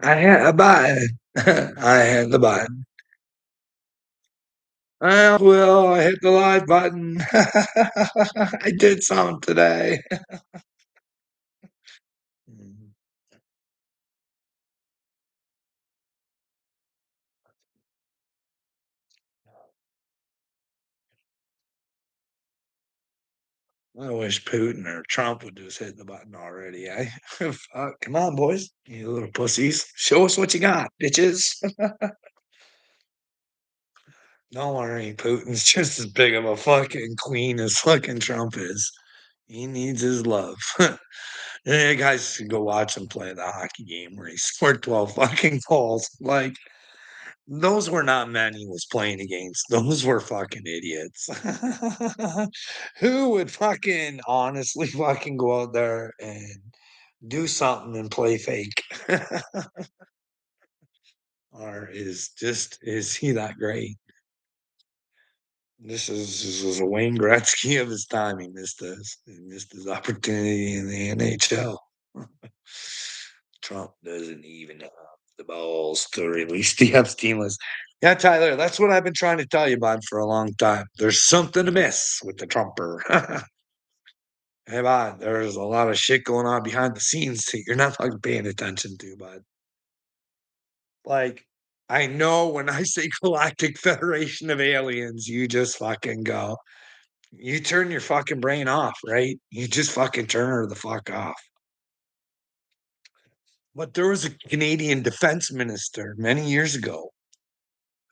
I had a button. I had the button. Well, I hit the live button. I did something today. Mhm. I wish Putin or Trump would just hit the button already. Come on, boys, you little pussies. Show us what you got, bitches. Don't worry, Putin's just as big of a fucking queen as fucking Trump is. He needs his love. Yeah, you guys should go watch him play the hockey game where he scored 12 fucking goals. Like, those were not men he was playing against. Those were fucking idiots. Who would fucking honestly fucking go out there and do something and play fake? Or is he that great? This is a Wayne Gretzky of his time. He missed his opportunity in the NHL. Trump doesn't even have the balls to release the Epstein list. Yeah, Tyler, that's what I've been trying to tell you about for a long time. There's something amiss with the Trumper. Hey, bud, there's a lot of shit going on behind the scenes that you're not fucking paying attention to, bud. Like, I know when I say Galactic Federation of Aliens, you just fucking go. You turn your fucking brain off, right? You just fucking turn her the fuck off. But there was a Canadian defense minister many years ago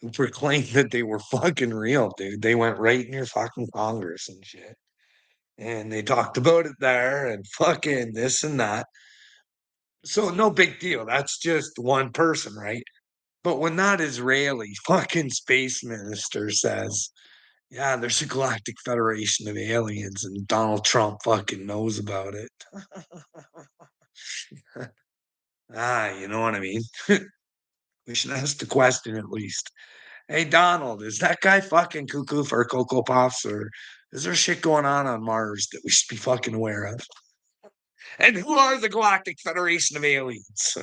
who proclaimed that they were fucking real, dude. They went right in your fucking Congress and shit. And they talked about it there and fucking this and that. So no big deal. That's just one person, right? But when that Israeli fucking space minister says, yeah, there's a galactic federation of aliens and Donald Trump fucking knows about it. You know what I mean? We should ask the question at least. Hey, Donald, is that guy fucking cuckoo for Cocoa Puffs, or is there shit going on Mars that we should be fucking aware of? And who are the Galactic Federation of Aliens?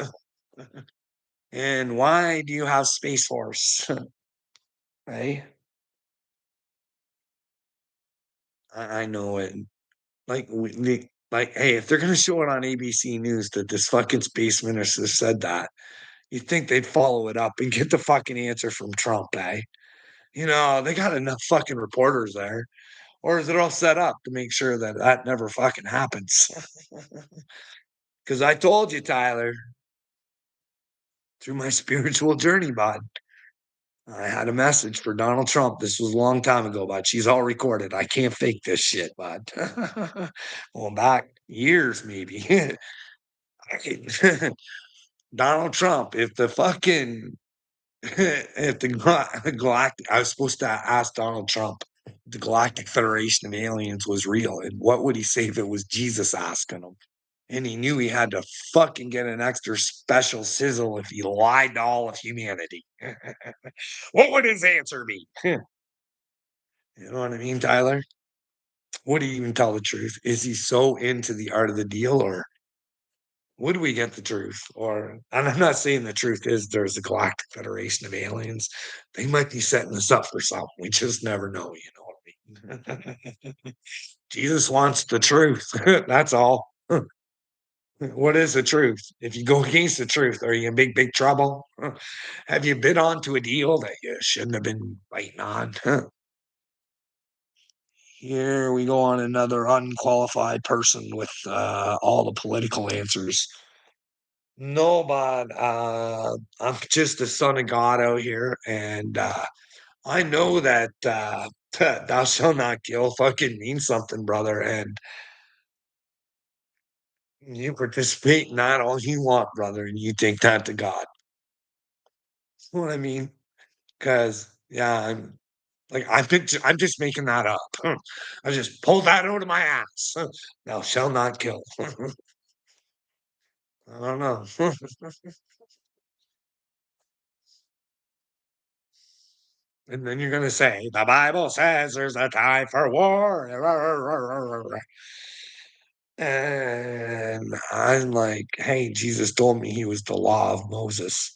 And why do you have Space Force? Hey, I know it. Like, like, hey, if they're gonna show it on ABC News that this fucking space minister said that, you'd think they'd follow it up and get the fucking answer from Trump, eh? They got enough fucking reporters there. Or is it all set up to make sure that that never fucking happens? Because I told you, Tyler, through my spiritual journey, bud, I had a message for Donald Trump. This was a long time ago, bud. She's all recorded. I can't fake this shit, bud. Going back years, maybe. Donald Trump, if the fucking if the galactic, I was supposed to ask Donald Trump, if the Galactic Federation of Aliens was real, and what would he say if it was Jesus asking him? And he knew he had to fucking get an extra special sizzle if he lied to all of humanity. What would his answer be? You know what I mean, Tyler? Would he even tell the truth? Is he so into the art of the deal, or would we get the truth? And I'm not saying the truth is there's a galactic federation of aliens. They might be setting us up for something. We just never know, you know what I mean? Jesus wants the truth. That's all. What is the truth? If you go against the truth, are you in big, big trouble? Have you been on to a deal that you shouldn't have been biting on? Here we go on another unqualified person with all the political answers. No, but I'm just a son of God out here, and I know that thou shalt not kill fucking means something, brother. And you participate in that all you want, brother, and you take that to God. You know what I mean? Because yeah, I'm just making that up. I just pulled that out of my ass. Thou shalt not kill. I don't know. And then you're gonna say, the Bible says there's a time for war. And I'm like, hey, Jesus told me he was the law of Moses.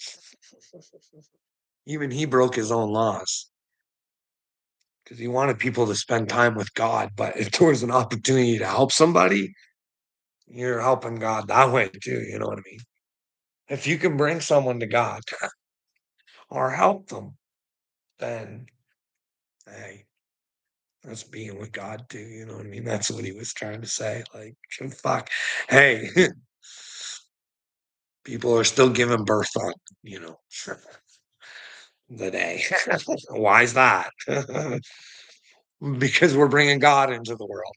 Even he broke his own laws because he wanted people to spend time with God. But if there was an opportunity to help somebody, you're helping God that way too. You know what I mean? If you can bring someone to God or help them, then hey, that's being with God too. You know what I mean? That's what he was trying to say. Like, fuck, hey, people are still giving birth on, you know, the day. Why is that? Because we're bringing God into the world.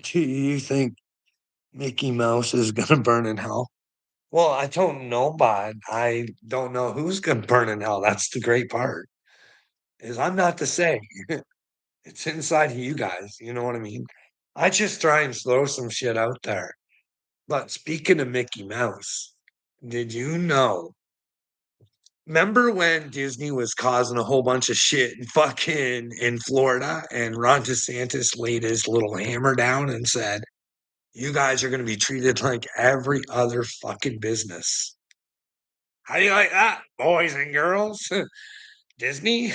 Do you think Mickey Mouse is gonna burn in hell? Well, I don't know, but I don't know who's gonna burn in hell. That's the great part. Is I'm not to say. It's inside of you guys. You know what I mean? I just try and throw some shit out there. But speaking of Mickey Mouse, did you know? Remember when Disney was causing a whole bunch of shit fucking in Florida and Ron DeSantis laid his little hammer down and said, you guys are going to be treated like every other fucking business. How do you like that, boys and girls? Disney,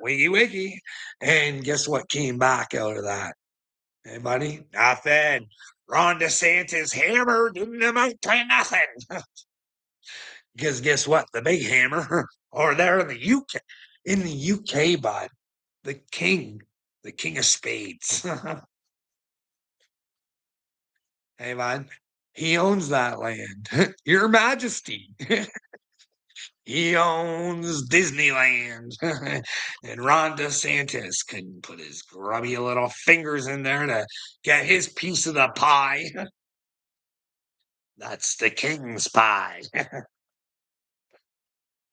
wiggy wiggy. And guess what came back out of that? Hey, buddy, nothing. Ron DeSantis' hammer didn't amount to nothing. Because guess what? The big hammer over there in the UK, bud, the king of spades. Hey, bud, he owns that land. Your Majesty. He owns Disneyland. And Ron DeSantis can put his grubby little fingers in there to get his piece of the pie. That's the king's pie.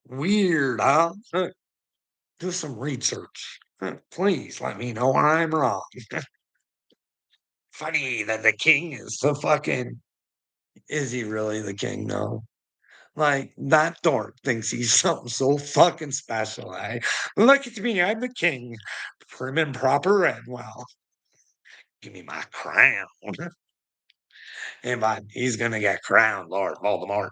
Weird, huh? Do some research. Please let me know when I'm wrong. Funny that the king is the fucking. Is he really the king, though? Like, that dork thinks he's something so fucking special, eh? Look at me, I'm the king. Prim and proper and well. Give me my crown. And but he's gonna get crowned, Lord Voldemort.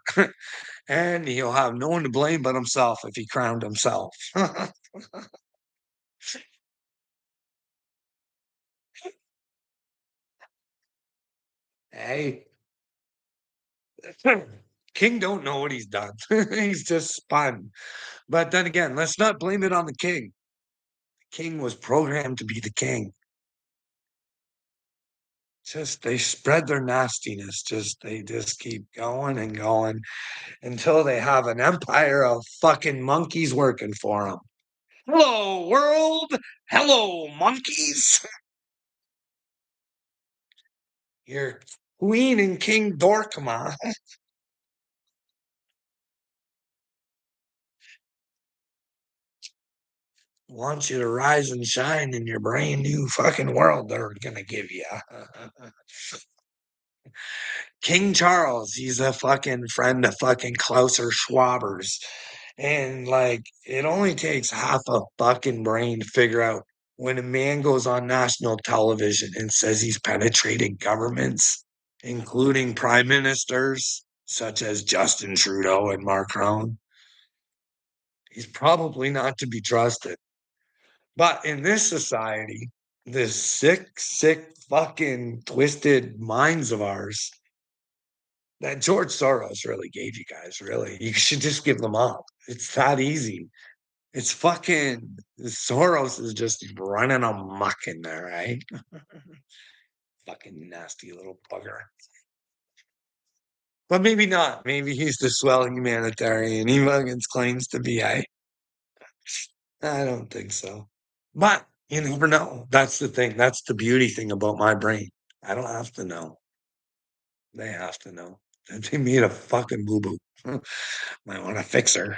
And he'll have no one to blame but himself if he crowned himself. Hey, king don't know what he's done. He's just spun. But then again, let's not blame it on the king. The king was programmed to be the king. Just they spread their nastiness. They just keep going and going until they have an empire of fucking monkeys working for them. Hello, world. Hello, monkeys. You're Queen and King Dorkma wants you to rise and shine in your brand new fucking world they're gonna give you. King Charles, he's a fucking friend of fucking Klauser Schwabers. And like, it only takes half a fucking brain to figure out when a man goes on national television and says he's penetrated governments, including prime ministers such as Justin Trudeau and Macron, he's probably not to be trusted. But in this society, this sick, fucking twisted minds of ours, that George Soros really gave you guys, really. You should just give them up. It's that easy. It's fucking Soros is just running amok in there, right? Fucking nasty little bugger. But maybe not. Maybe he's the swell humanitarian he fucking claims to be. I don't think so. But you never know. That's the thing. That's the beauty thing about my brain. I don't have to know. They have to know. They made a fucking boo boo. Might want to fix her.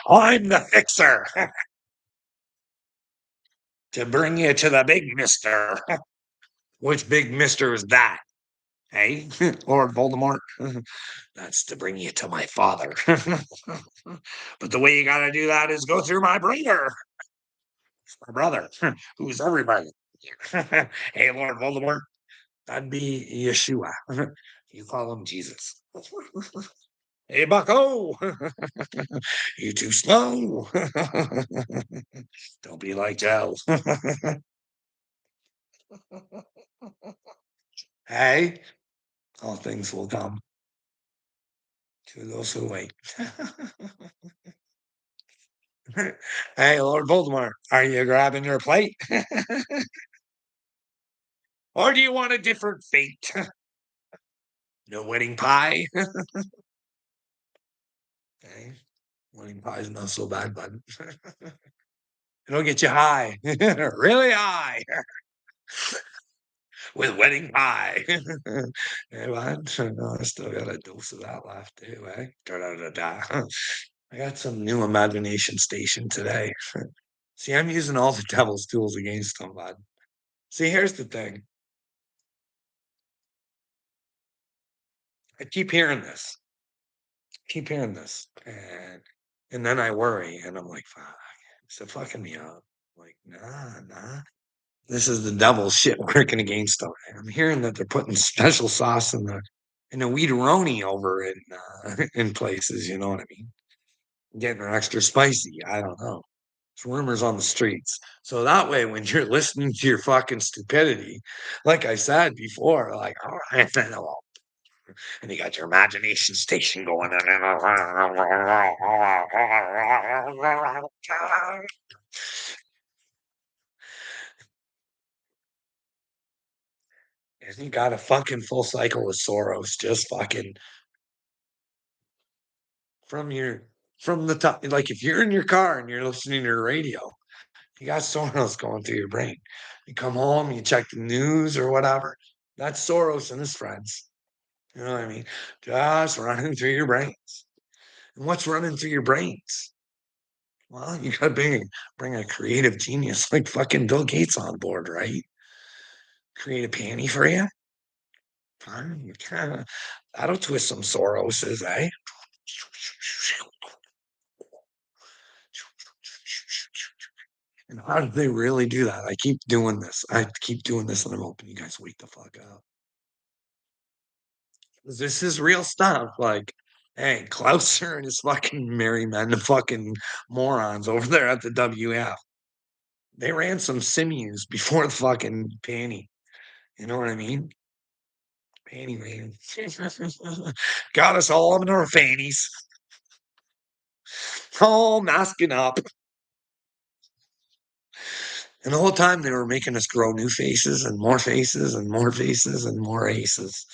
I'm the fixer to bring you to the big mister. Which big mister is that? Hey, Lord Voldemort, that's to bring you to my father. But the way you gotta do that is go through my brother, who's everybody. Hey, Lord Voldemort, that'd be Yeshua. You call him Jesus. Hey, Bucko, you too slow. Don't be like Joe. Hey, all things will come to those who wait. Hey, Lord Voldemort, are you grabbing your plate? Or do you want a different fate? No wedding pie? Okay, wedding pie is not so bad, bud. It'll get you high, really high, with wedding pie. Hey, bud, I still got a dose of that left too, eh? Da-da-da-da. I got some new imagination station today. See, I'm using all the devil's tools against them, bud. See, here's the thing. I keep hearing this, and then I worry, and I'm like, "Fuck, is it fucking me up?" Like, nah, nah. This is the devil shit working against them. And I'm hearing that they're putting special sauce in the weederoni over in places. You know what I mean? Getting her extra spicy. I don't know. It's rumors on the streets. So that way, when you're listening to your fucking stupidity, like I said before, like, all right, and you got your imagination station going. And you got a fucking full cycle of Soros just fucking from your from the top. Like if you're in your car and you're listening to your radio, you got Soros going through your brain. You come home, you check the news or whatever. That's Soros and his friends. You know what I mean? Just running through your brains. And what's running through your brains? Well, you gotta bring a creative genius like fucking Bill Gates on board, right? Create a panty for you. Fine. That'll twist some Soroses, eh? And how did they really do that? I keep doing this. I keep doing this, and I'm hoping you guys wake the fuck up. 'Cause this is real stuff. Like, hey, Klauser and his fucking merry men, the fucking morons over there at the WF. They ran some sinews before the fucking panty. You know what I mean? Panty man. Got us all in our fannies, all masking up. And the whole time they were making us grow new faces and more faces and more faces and more aces.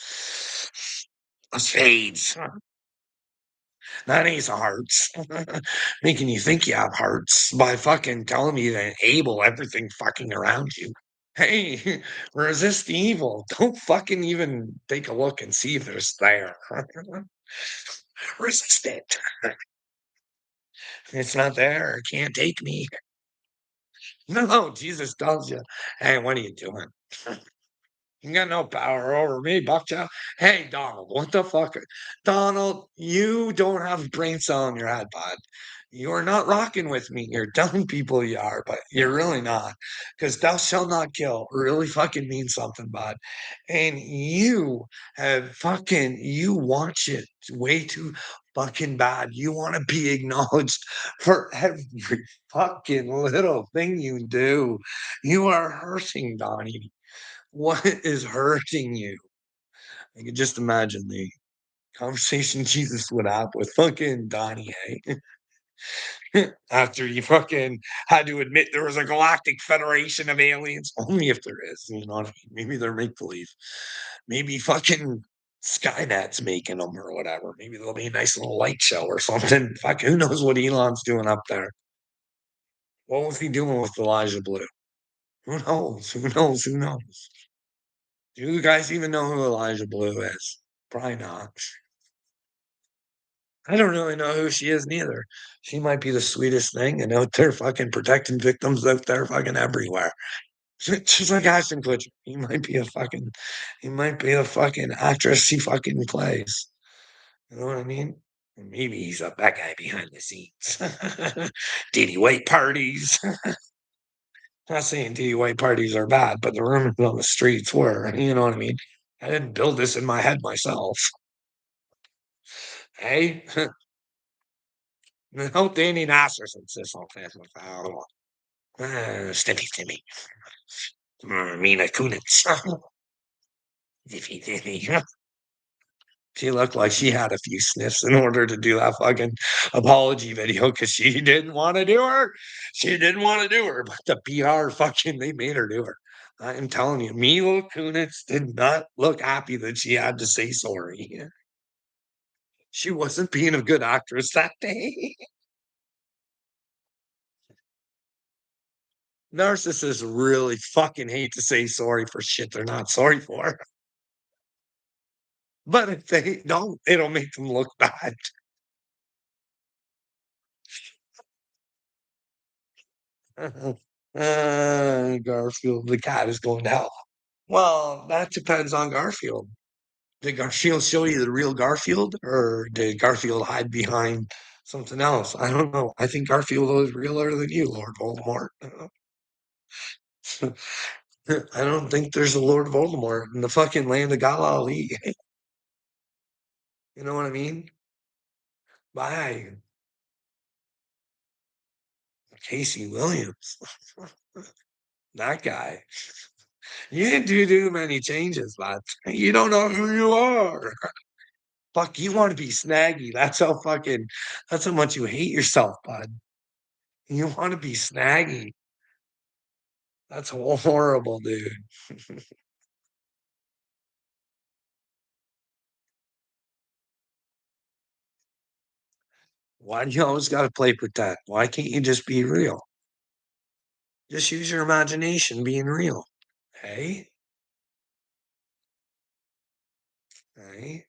Spades, not ace of hearts. Making you think you have hearts by fucking telling you to enable everything fucking around you. Hey, resist the evil. Don't fucking even take a look and see if it's there. Resist it. It's not there. It can't take me. No, Jesus tells you, hey, what are you doing? You got no power over me, Buckchow. Hey, Donald, what the fuck? Donald, you don't have a brain cell in your head, bud. You're not rocking with me. You're telling people you are, but you're really not. Because thou shalt not kill really fucking means something, bud. And you you want shit way too fucking bad. You want to be acknowledged for every fucking little thing you do. You are hurting, Donnie. What is hurting you? I can just imagine the conversation Jesus would have with fucking Donnie, after you fucking had to admit there was a galactic federation of aliens. Only if there is, you know what I mean? Maybe they're make believe. Maybe fucking Skynet's making them or whatever. Maybe there'll be a nice little light show or something. Fuck, who knows what Elon's doing up there? What was he doing with Elijah Blue? Who knows? Who knows? Who knows? Do you guys even know who Elijah Blue is? Probably not. I don't really know who she is neither. She might be the sweetest thing and out there fucking protecting victims out there fucking everywhere. Just like Ashton Kutcher. He might be a fucking actress he fucking plays. You know what I mean? Or maybe he's a bad guy behind the scenes. Did he wait parties? Not saying DUI white parties are bad, but the rumors on the streets were, you know what I mean? I didn't build this in my head myself. Hey, no Danny Nasser since this whole thing. Stimpy Timmy. Mina Kunitz. Dippy Dippy. She looked like she had a few sniffs in order to do that fucking apology video because she didn't want to do her. She didn't want to do her, but the PR fucking they made her do her. I am telling you, Mila Kunis did not look happy that she had to say sorry. She wasn't being a good actress that day. Narcissists really fucking hate to say sorry for shit they're not sorry for. But if they don't, it'll make them look bad. Garfield, the cat is going to hell. Well, that depends on Garfield. Did Garfield show you the real Garfield, or did Garfield hide behind something else? I don't know. I think Garfield was realer than you, Lord Voldemort. I don't think there's a Lord Voldemort in the fucking land of Galilee. You know what I mean? Bye, Casey Williams. That guy. You didn't do too many changes, bud. You don't know who you are. Fuck, you want to be snaggy. That's how much you hate yourself, bud. You want to be snaggy. That's horrible, dude. Why do you always got to play pretend? Why can't you just be real? Just use your imagination being real. Hey, hey.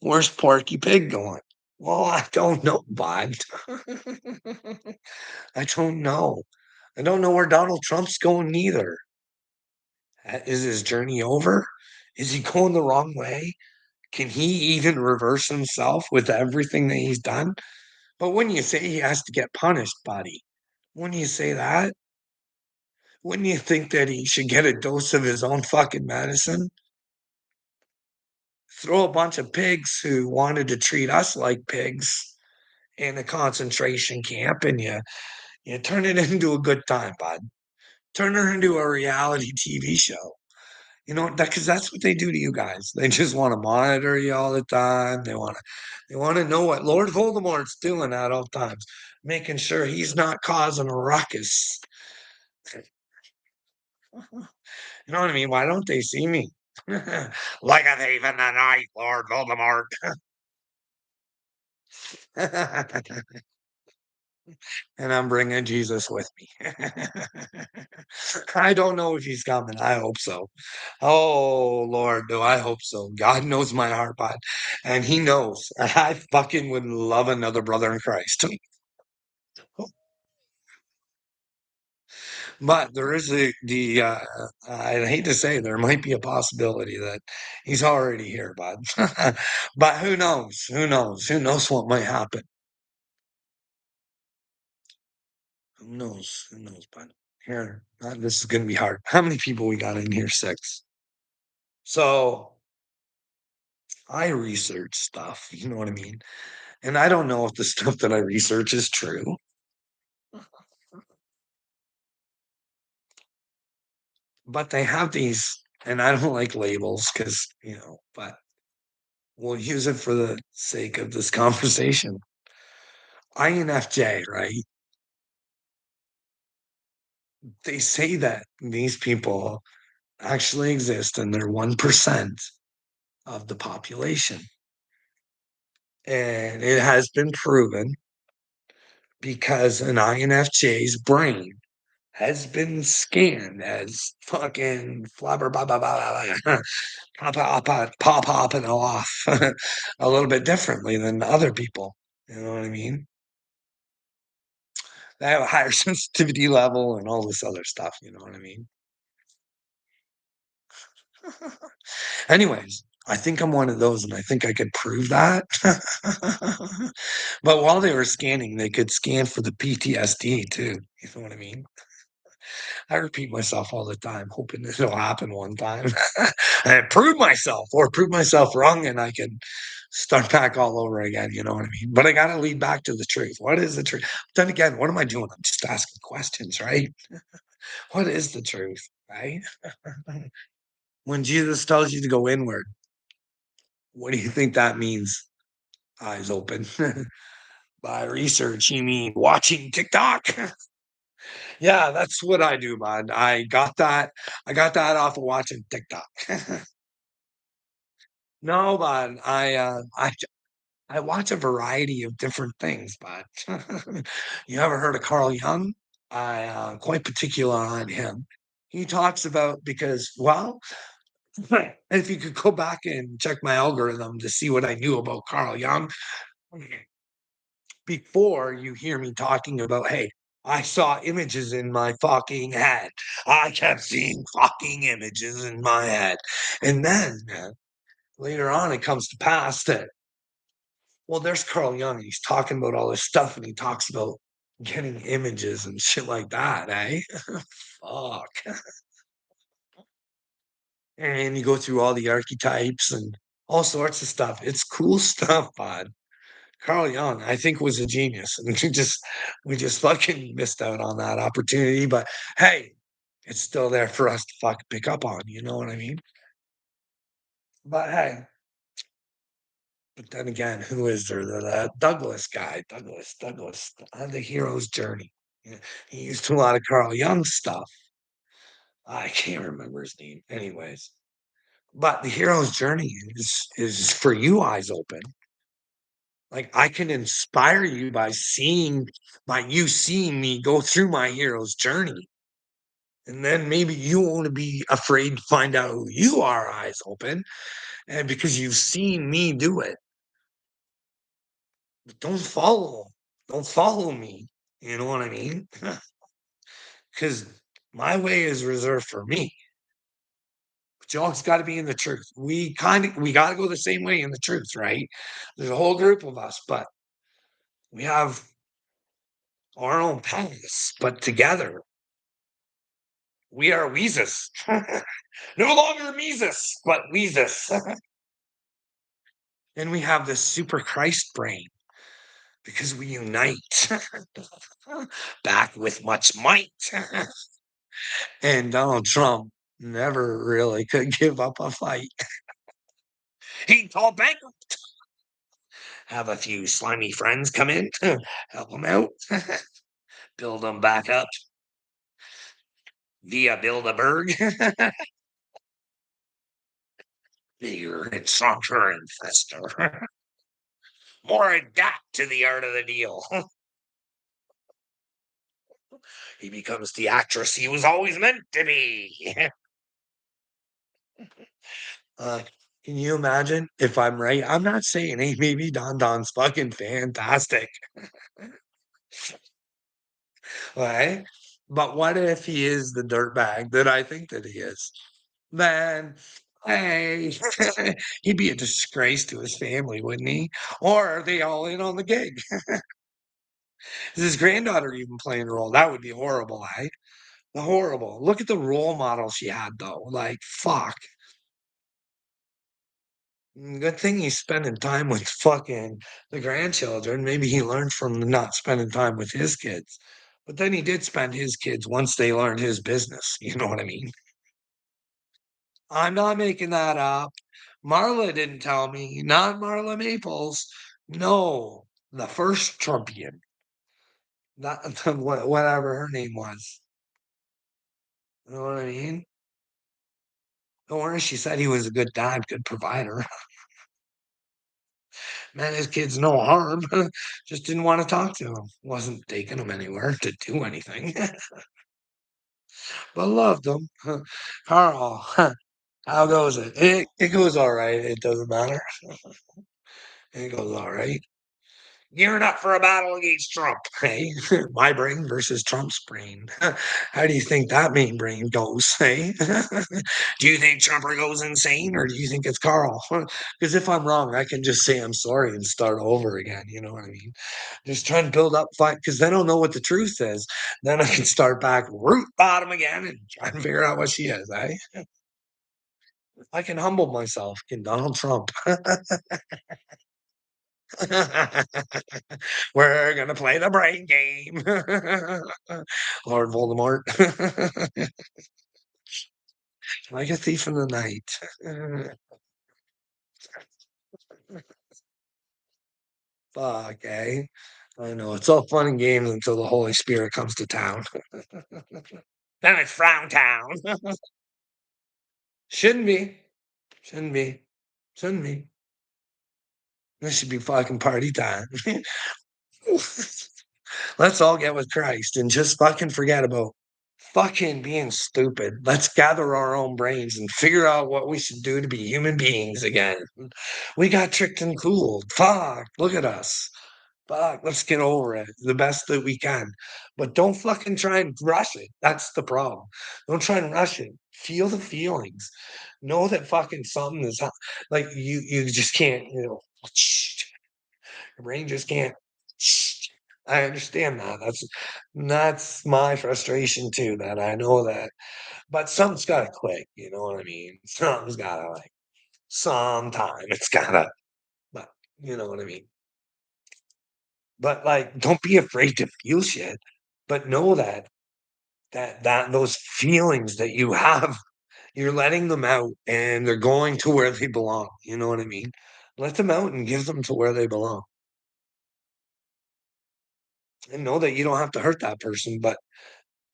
Where's Porky Pig going? Well, I don't know, bud. I don't know. I don't know where Donald Trump's going either. Is his journey over? Is he going the wrong way? Can he even reverse himself with everything that he's done? But when you say he has to get punished, buddy, when you say that, wouldn't you think that he should get a dose of his own fucking medicine? Throw a bunch of pigs who wanted to treat us like pigs in a concentration camp, and you turn it into a good time, bud. Turn it into a reality TV show. You know, because that's what they do to you guys. They just want to monitor you all the time. They want to know what Lord Voldemort's doing at all times, making sure he's not causing a ruckus. You know what I mean? Why don't they see me? Like a thief in the night, Lord Voldemort. And I'm bringing Jesus with me. I don't know if he's coming. I hope so. Oh, Lord, do I hope so. God knows my heart, bud. And he knows I fucking would love another brother in Christ. But there is I hate to say there might be a possibility that he's already here, bud. But who knows? Who knows? Who knows what might happen? Who knows? Who knows, bud? Here, this is gonna be hard. How many people we got in here? 6. So I research stuff, you know what I mean? And I don't know if the stuff that I research is true, but they have these, and I don't like labels because, but we'll use it for the sake of this conversation. INFJ, right? They say that these people actually exist and they're 1% of the population. And it has been proven because an INFJ's brain has been scanned as fucking flubber blah blah blah blah pop and off a little bit differently than other people. You know what I mean? They have a higher sensitivity level and all this other stuff, you know what I mean? Anyways, I think I'm one of those, and I think I could prove that. But while they were scanning, they could scan for the PTSD too, you know what I mean? I repeat myself all the time, hoping this will happen one time and prove myself or prove myself wrong, and I can start back all over again, you know what I mean? But I gotta lead back to the truth. What is the truth? Then again, what am I doing? I'm just asking questions, right? What is the truth, right? When Jesus tells you to go inward, what do you think that means? Eyes open. By research, you mean watching TikTok? Yeah, that's what I do, man. I got that off of watching TikTok. No, man, I watch a variety of different things, but you ever heard of Carl Jung? Quite particular on him. He talks about because, well, if you could go back and check my algorithm to see what I knew about Carl Jung before you hear me talking about, hey, I saw images in my fucking head. I kept seeing fucking images in my head. And then later on, it comes to pass that, well, there's Carl Jung, and he's talking about all this stuff, and he talks about getting images and shit like that, eh? Fuck. And you go through all the archetypes and all sorts of stuff. It's cool stuff, bud. Carl Jung, I think, was a genius, and we just fucking missed out on that opportunity. But hey, it's still there for us to fucking pick up on. You know what I mean? But hey, but then again, who is there? The Douglas guy, Douglas, the hero's journey. Yeah, he used a lot of Carl Jung stuff. I can't remember his name. Anyways, but the hero's journey is for you eyes open. Like, I can inspire you by you seeing me go through my hero's journey, and then maybe you won't be afraid to find out who you are, eyes open, and because you've seen me do it. But don't follow me, you know what I mean? Because my way is reserved for me, but you always gotta be in the truth. We gotta go the same way in the truth, right? There's a whole group of us, but we have our own paths, but together we are Weezus. No longer Mises, but Weezus. And we have this super Christ brain because we unite back with much might. And Donald Trump never really could give up a fight. He'd call bankrupt, have a few slimy friends come in, help him out, build them back up via Bilderberg. Bigger and stronger and faster. More adapt to the art of the deal. He becomes the actress he was always meant to be. uh, can you imagine if I'm right? I'm not saying, hey, maybe Don Don's fucking fantastic, right? But what if he is the dirtbag that I think that he is? Then, hey, he'd be a disgrace to his family, wouldn't he? Or are they all in on the gig? Is his granddaughter even playing a role? That would be horrible, eh? Horrible. Look at the role model she had, though. Like, fuck. Good thing he's spending time with fucking the grandchildren. Maybe he learned from not spending time with his kids. But then he did spend his kids once they learned his business. You know what I mean? I'm not making that up. Marla didn't tell me. Not Marla Maples. No, the first Trumpian. Not whatever her name was. You know what I mean? Don't worry, she said he was a good dad, good provider. Man, his kids no harm. Just didn't want to talk to him. Wasn't taking him anywhere to do anything. But loved him. Carl, how goes it? It goes all right. It doesn't matter. It goes all right. Gearing up for a battle against Trump. Hey, my brain versus Trump's brain. How do you think that main brain goes? Hey, do you think Trumper goes insane, or do you think it's Carl? Because if I'm wrong, I can just say I'm sorry and start over again. You know what I mean? Just try and build up fight because then I'll know what the truth is. Then I can start back root bottom again and try and figure out what she is. I can humble myself. Can Donald Trump? We're gonna play the brain game. Lord Voldemort. Like a thief in the night. Fuck, eh? I know it's all fun and games until the Holy Spirit comes to town. Then it's Frown Town. Shouldn't be. Shouldn't be. Shouldn't be. This should be fucking party time. Let's all get with Christ and just fucking forget about fucking being stupid. Let's gather our own brains and figure out what we should do to be human beings again. We got tricked and fooled. Fuck, look at us. Fuck, let's get over it the best that we can. But don't fucking try and rush it. That's the problem. Don't try and rush it. Feel the feelings. Know that fucking something is like you just can't, your brain just can't. I understand that. That's my frustration too, that I know that. But something's gotta click, you know what I mean? Something's gotta like sometime it's gotta, but you know what I mean? But like don't be afraid to feel shit, but know that those feelings that you have, you're letting them out and they're going to where they belong. You know what I mean? Let them out and give them to where they belong. And know that you don't have to hurt that person, but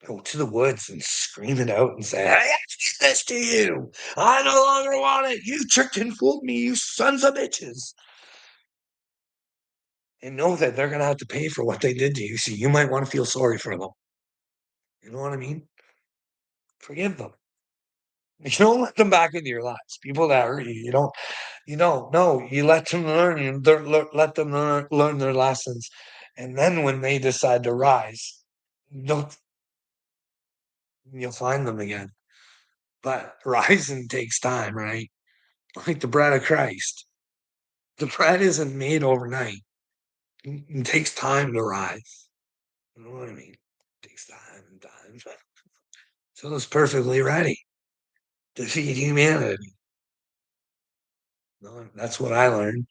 go to the woods and scream it out and say, "Hey, I did this to you. I no longer want it. You tricked and fooled me, you sons of bitches." And know that they're gonna have to pay for what they did to you. So you might want to feel sorry for them. You know what I mean? Forgive them. You don't let them back into your lives. People that hurt you, you don't. No, you let them learn. Let them learn their lessons, and then when they decide to rise, don't you'll find them again. But rising takes time, right? Like the bread of Christ. The bread isn't made overnight. It takes time to rise. You know what I mean? It takes time and time. So it's perfectly ready to feed humanity. No, that's what I learned.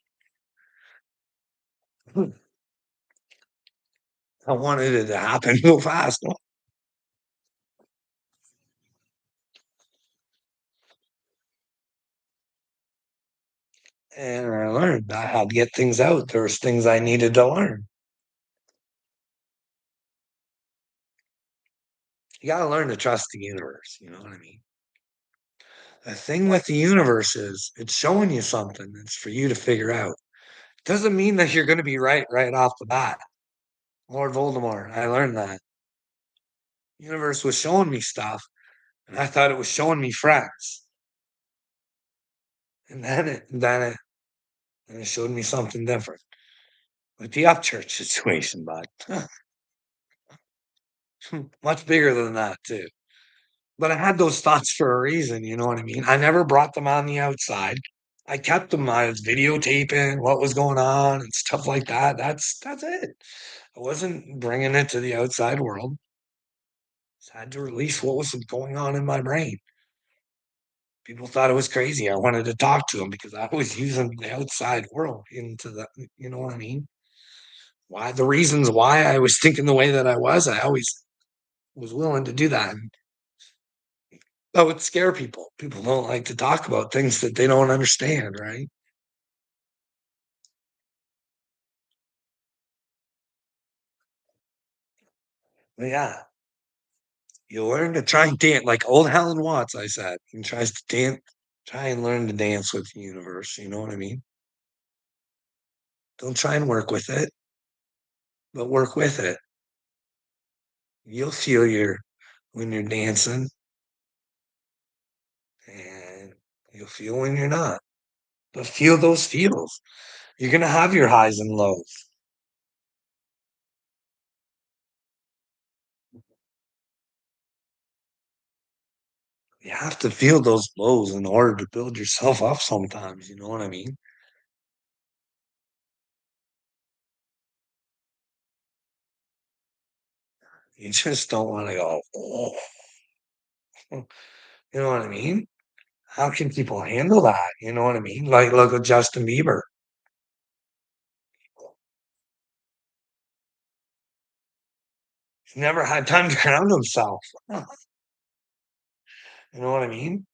I wanted it to happen real fast. And I learned I had to get things out. There was things I needed to learn. You gotta learn to trust the universe. You know what I mean? The thing with the universe is it's showing you something. It's for you to figure out. Doesn't mean that you're gonna be right off the bat. Lord Voldemort, I learned that. The universe was showing me stuff, and I thought it was showing me friends. And then it showed me something different. Like the Upchurch situation, but much bigger than that too. But I had those thoughts for a reason, you know what I mean? I never brought them on the outside. I kept them. I was videotaping what was going on and stuff like that. That's it. I wasn't bringing it to the outside world. Just had to release what was going on in my brain. People thought it was crazy. I wanted to talk to them because I was using the outside world into the, you know what I mean? Why the reasons why I was thinking the way that I always was willing to do that. That would scare people. People don't like to talk about things that they don't understand, right? But yeah, you learn to try and dance like old Helen Watts, I said, and tries to dance, try and learn to dance with the universe. You know what I mean? Don't try and work with it, but work with it. You'll feel your when you're dancing, and you'll feel when you're not. But feel those feels. You're gonna have your highs and lows. You have to feel those blows in order to build yourself up sometimes, you know what I mean? You just don't wanna go, "Oh," you know what I mean? How can people handle that? You know what I mean? Like, look at Justin Bieber. He's never had time to ground himself. You know what I mean?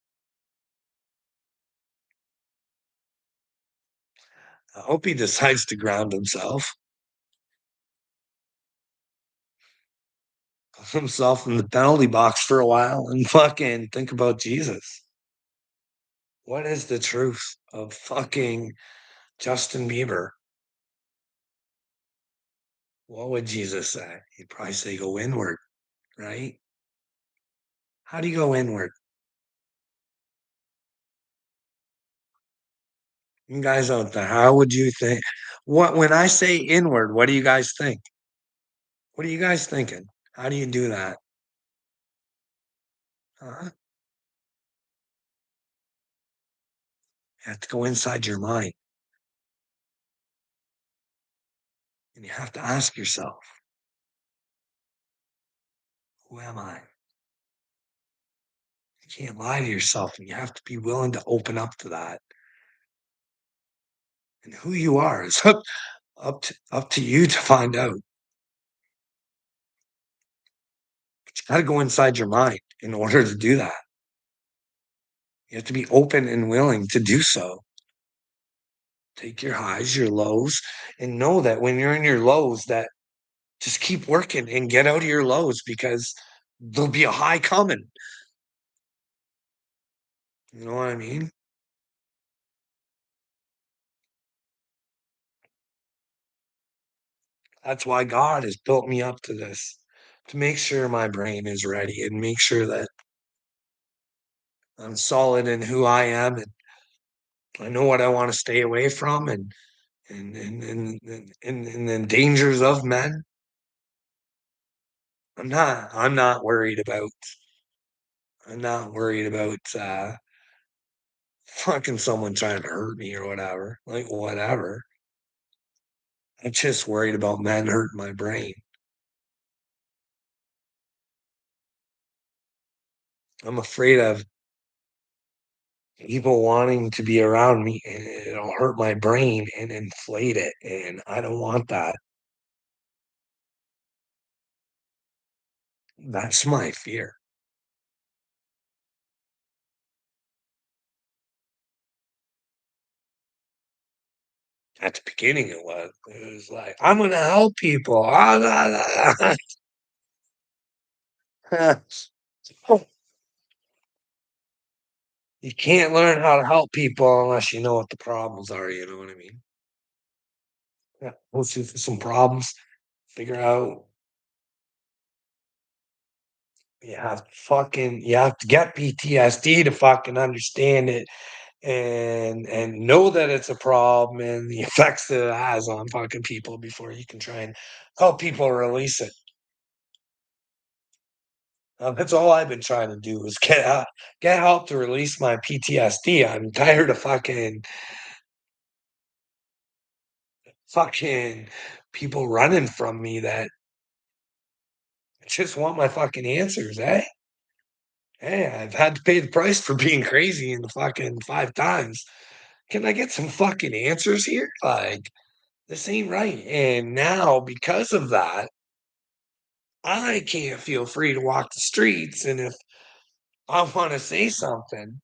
I hope he decides to ground himself, put himself in the penalty box for a while and fucking think about Jesus. What is the truth of fucking Justin Bieber? What would Jesus say? He'd probably say, "Go inward," right? How do you go inward? You guys out there, how would you think? What when I say inward, what do you guys think? What are you guys thinking? How do you do that? Huh? You have to go inside your mind and you have to ask yourself, who am I? You can't lie to yourself and you have to be willing to open up to that. And who you are is up to you to find out. But you gotta go inside your mind in order to do that. You have to be open and willing to do so. Take your highs, your lows, and know that when you're in your lows that just keep working and get out of your lows because there'll be a high coming. You know what I mean? That's why God has built me up to this, to make sure my brain is ready and make sure that I'm solid in who I am and I know what I want to stay away from and the dangers of men. I'm not worried about fucking someone trying to hurt me or whatever. Like whatever. I'm just worried about men hurting my brain. I'm afraid of people wanting to be around me and it'll hurt my brain and inflate it. And I don't want that. That's my fear. At the beginning, it was. It was like, I'm going to help people. You can't learn how to help people unless you know what the problems are. You know what I mean? Yeah. We'll see some problems, figure out you have to get PTSD to fucking understand it and know that it's a problem and the effects that it has on fucking people before you can try and help people release it. That's all I've been trying to do is get help to release my PTSD. I'm tired of fucking people running from me that just want my fucking answers, eh? Hey, I've had to pay the price for being crazy in the fucking 5 times. Can I get some fucking answers here? Like, this ain't right. And now, because of that, I can't feel free to walk the streets. And if I want to say something,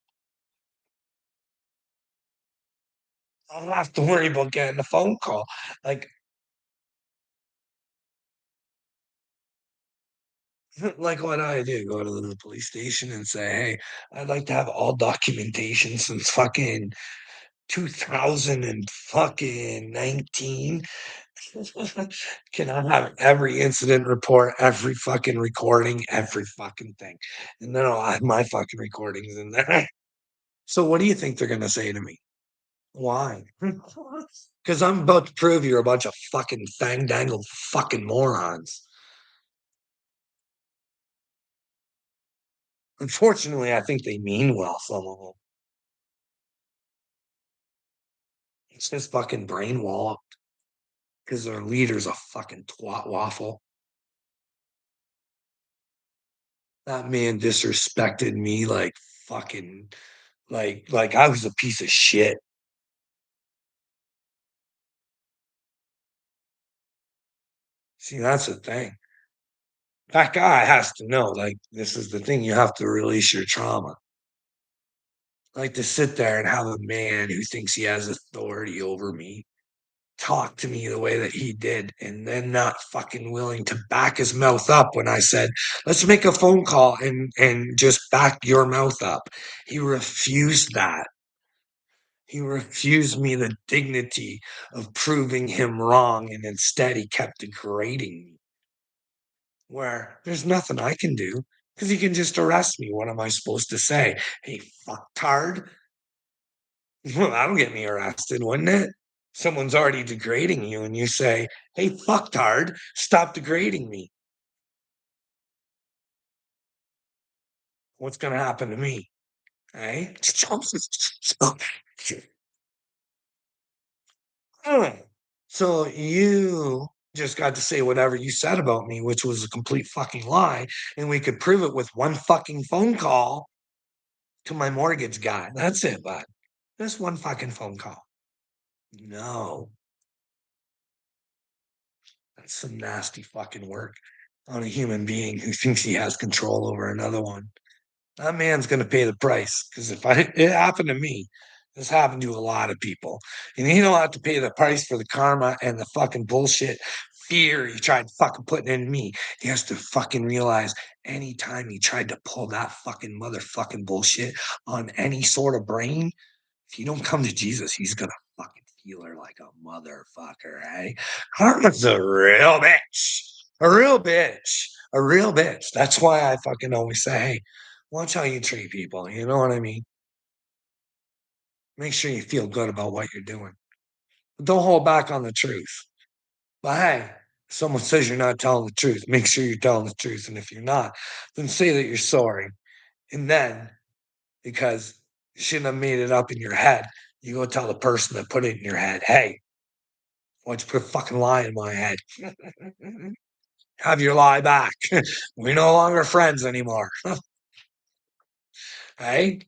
I'll have to worry about getting a phone call. Like, like what I do, go to the police station and say, "Hey, I'd like to have all documentation since fucking 2000 and fucking 19. Can I have every incident report, every fucking recording, every fucking thing?" And then I'll have my fucking recordings in there. So what do you think they're gonna say to me? Why? Because I'm about to prove you're a bunch of fucking fang-dangled fucking morons. Unfortunately, I think they mean well, some of them. It's just fucking brainwalled because their leader's a fucking twat waffle. That man disrespected me like fucking like I was a piece of shit. See, that's the thing. That guy has to know, like, this is the thing, you have to release your trauma. Like to sit there and have a man who thinks he has authority over me talk to me the way that he did and then not fucking willing to back his mouth up when I said, let's make a phone call and just back your mouth up. He refused that. He refused me the dignity of proving him wrong, and instead he kept degrading me. Where there's nothing I can do because he can just arrest me. What am I supposed to say? Hey, fucktard. Well, that'll get me arrested, wouldn't it? Someone's already degrading you, and you say, hey, fucktard, stop degrading me. What's going to happen to me? Eh? So you just got to say whatever you said about me, which was a complete fucking lie, and we could prove it with one fucking phone call to my mortgage guy. That's it, bud. Just one fucking phone call. No, that's some nasty fucking work on a human being who thinks he has control over another one. That man's gonna pay the price because if I it happened to me, this happened to a lot of people, and he don't have to pay the price for the karma and the fucking bullshit fear he tried fucking putting in me. He has to fucking realize anytime he tried to pull that fucking motherfucking bullshit on any sort of brain, if you don't come to Jesus, he's gonna fucking feel her like a motherfucker, eh? Karma's a real bitch. A real bitch. A real bitch. That's why I fucking always say, hey, watch how you treat people. You know what I mean? Make sure you feel good about what you're doing. But don't hold back on the truth. But hey, if someone says you're not telling the truth, make sure you're telling the truth. And if you're not, then say that you're sorry. And then, because you shouldn't have made it up in your head, you go tell the person that put it in your head, hey, why'd you put a fucking lie in my head? Have your lie back. We're no longer friends anymore. Hey,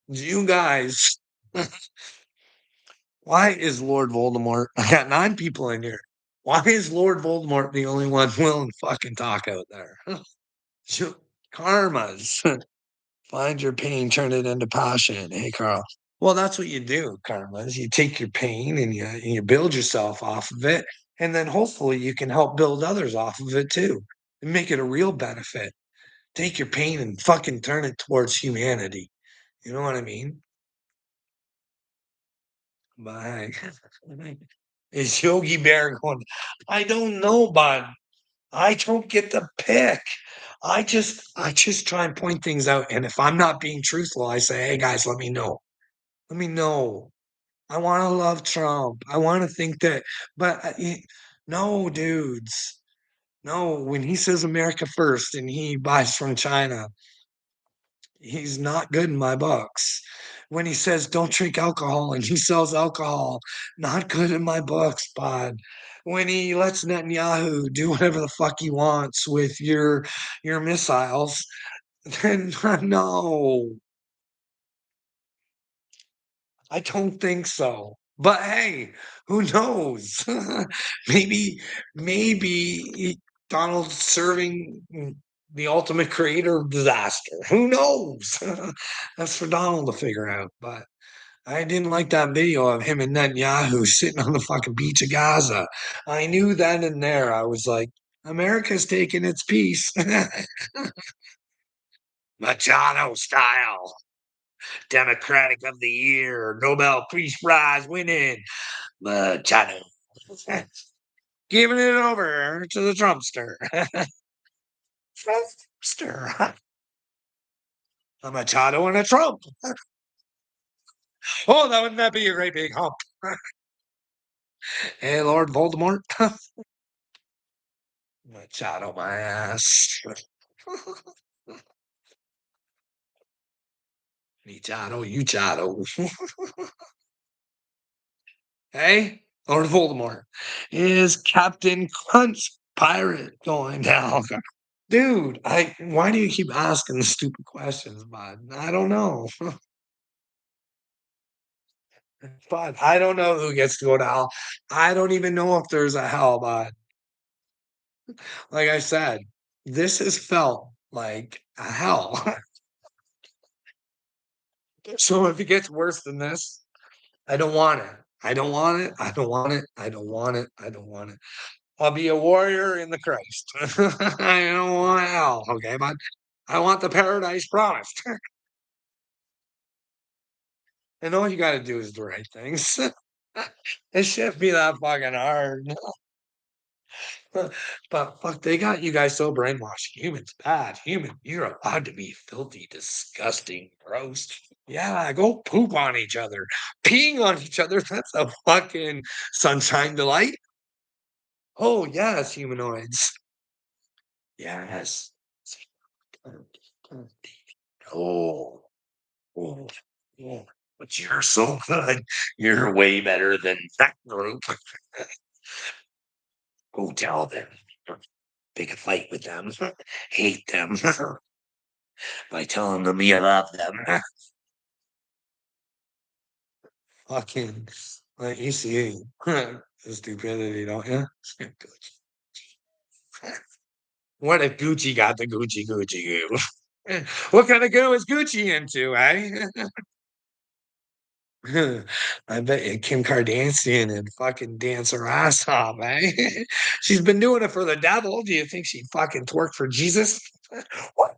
you guys, why is Lord Voldemort? I got 9 people in here. Why is Lord Voldemort the only one willing to fucking talk out there? Karmas. Find your pain, turn it into passion. Hey, Carl. Well, that's what you do, karmas. You take your pain and you build yourself off of it, and then hopefully you can help build others off of it too, and make it a real benefit. Take your pain and fucking turn it towards humanity. You know what I mean? But is Yogi Bear going, I don't know, bud. I don't get the pick. I just try and point things out. And if I'm not being truthful, I say, hey guys, let me know. Let me know. I want to love Trump. I want to think that, but no, dudes. No, when he says America first and he buys from China, he's not good in my books. When he says don't drink alcohol and he sells alcohol, not good in my books, bud. When he lets Netanyahu do whatever the fuck he wants with your missiles, then no, I don't think so. But hey, who knows? maybe Donald's serving the ultimate creator of disaster. Who knows? That's for Donald to figure out. But I didn't like that video of him and Netanyahu sitting on the fucking beach of Gaza. I knew then and there. I was like, America's taking its piece. Machado style. Democratic of the Year, Nobel Peace Prize winning Machado. Giving it over to the Trumpster. Trumpster. A Machado and a Trump. Oh, that wouldn't that be a great big hump? Hey, Lord Voldemort. Machado my ass. Machado, you Chado. Hey, Lord Voldemort. Is Captain Crunch pirate going down? Dude, why do you keep asking stupid questions, bud? I don't know. But I don't know who gets to go to hell. I don't even know if there's a hell, but like I said, this has felt like a hell. So if it gets worse than this, I don't want it. I don't want it. I don't want it. I don't want it. I don't want it. I'll be a warrior in the Christ. I don't want hell, okay, but I want the paradise promised. And all you gotta do is the right things. It shouldn't be that fucking hard. But fuck, they got you guys so brainwashed. Humans bad. You're allowed to be filthy, disgusting, gross. Yeah, go poop on each other. Peeing on each other, that's a fucking sunshine delight. Oh, yes, humanoids. Yes. Oh, oh, oh. But you're so good. You're way better than that group. Go tell them. Pick a fight with them. Hate them. By telling them you love them. Fucking, like, you see the stupidity, don't you? What if Gucci got the Gucci goo? What kind of goo is Gucci into, eh? I bet you Kim Kardashian and fucking dance her ass off, eh? She's been doing it for the devil. Do you think she'd fucking twerk for Jesus? What?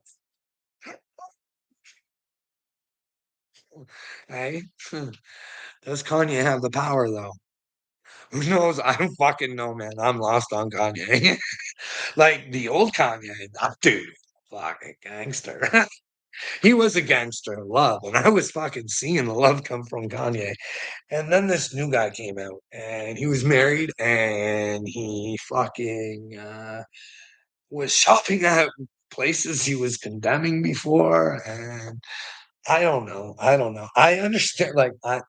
Eh? Does Kanye have the power though? Who knows? I don't fucking know, man. I'm lost on Kanye. Like the old Kanye, that dude, fucking gangster. He was a gangster in love, and I was fucking seeing the love come from Kanye. And then this new guy came out, and he was married, and he fucking was shopping at places he was condemning before, and I don't know. I don't know. I understand. Like I'd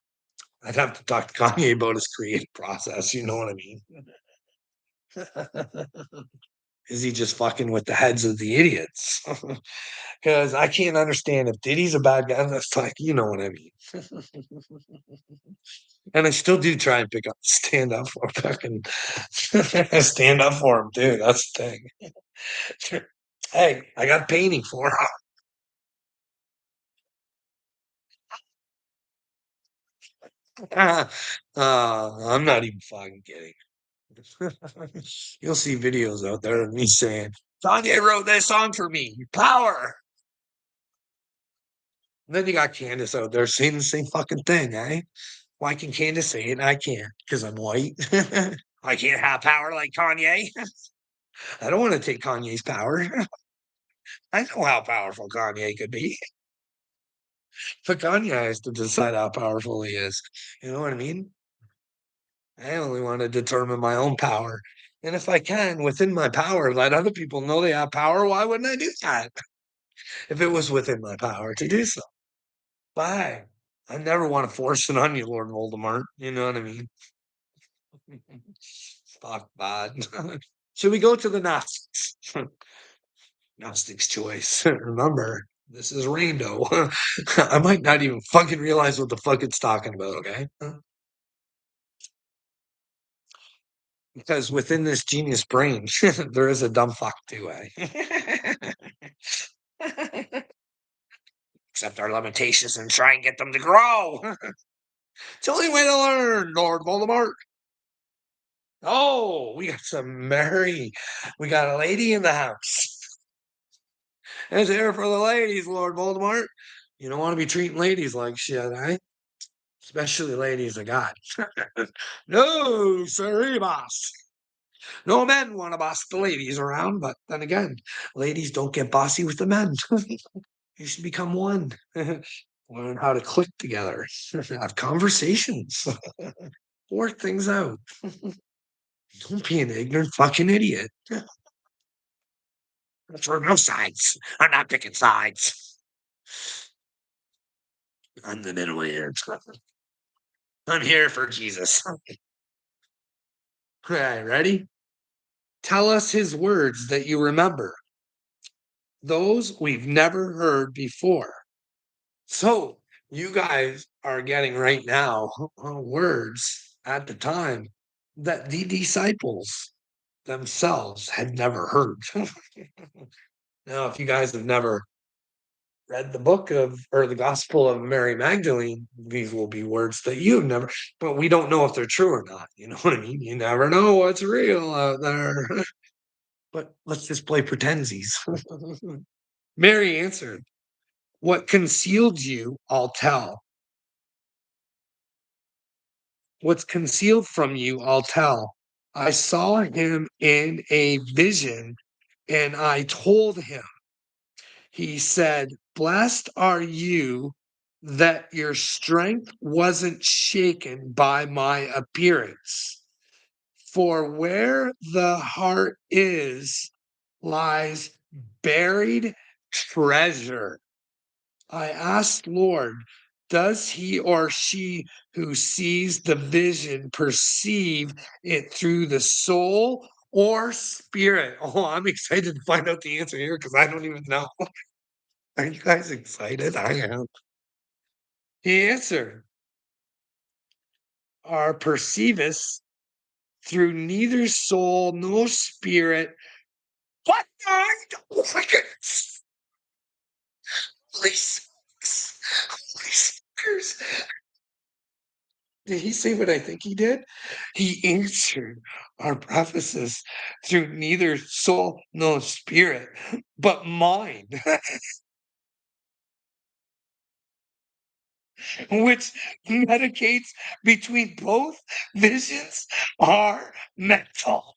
have to talk to Kanye about his creative process. You know what I mean? Is he just fucking with the heads of the idiots? Because I can't understand if Diddy's a bad guy. That's like, you know what I mean. And I still do try and pick up, stand up for fucking, stand up for him too. That's the thing. Hey, I got painting for him. I'm not even fucking kidding. You'll see videos out there of me saying, Kanye wrote this song for me. Power. And then you got Candace out there saying the same fucking thing, eh? Why can Candace say it and I can't? Because I'm white. I can't have power like Kanye. I don't want to take Kanye's power. I know how powerful Kanye could be. But Kanye has to decide how powerful he is. You know what I mean? I only want to determine my own power. And if I can, within my power, let other people know they have power, why wouldn't I do that? If it was within my power to do so. Why? I never want to force it on you, Lord Voldemort. You know what I mean? Fuck bad. Should we go to the Gnostics? Gnostic's choice. Remember, this is Rando. I might not even fucking realize what the fuck it's talking about, okay? Because within this genius brain, there is a dumb fuck too, eh? Accept our limitations and try and get them to grow. It's the only way to learn, Lord Voldemort. Oh, we got some Mary. We got a lady in the house. It's here for the ladies, Lord Voldemort. You don't want to be treating ladies like shit, eh? Especially ladies of God. No, sorry, boss. No men want to boss the ladies around, but then again, ladies don't get bossy with the men. You should become one. Learn how to click together, have conversations, work things out. Don't be an ignorant fucking idiot. For no sides. I'm not picking sides. I'm the middle here. I'm here for Jesus. Okay, ready? Tell us his words that you remember, those we've never heard before. So, you guys are getting right now words at the time that the disciples themselves had never heard. Now, if you guys have never read the book of or the gospel of Mary Magdalene, these will be words that you've never, but we don't know if they're true or not. You know what I mean? You never know what's real out there. But let's just play pretensies. Mary answered, what concealed you, I'll tell. What's concealed from you, I'll tell. I saw him in a vision and I told him. He said, blessed are you that your strength wasn't shaken by my appearance. For where the heart is, lies buried treasure. I asked, Lord, does he or she who sees the vision perceive it through the soul or spirit? Oh, I'm excited to find out the answer here because I don't even know. Are you guys excited? I am. He answered, are perceivest through neither soul nor spirit. What? Oh my goodness. Holy smokes. Holy smokers. Did he say what I think he did? He answered our prophecies through neither soul nor spirit, but mind, which medicates between both visions are mental.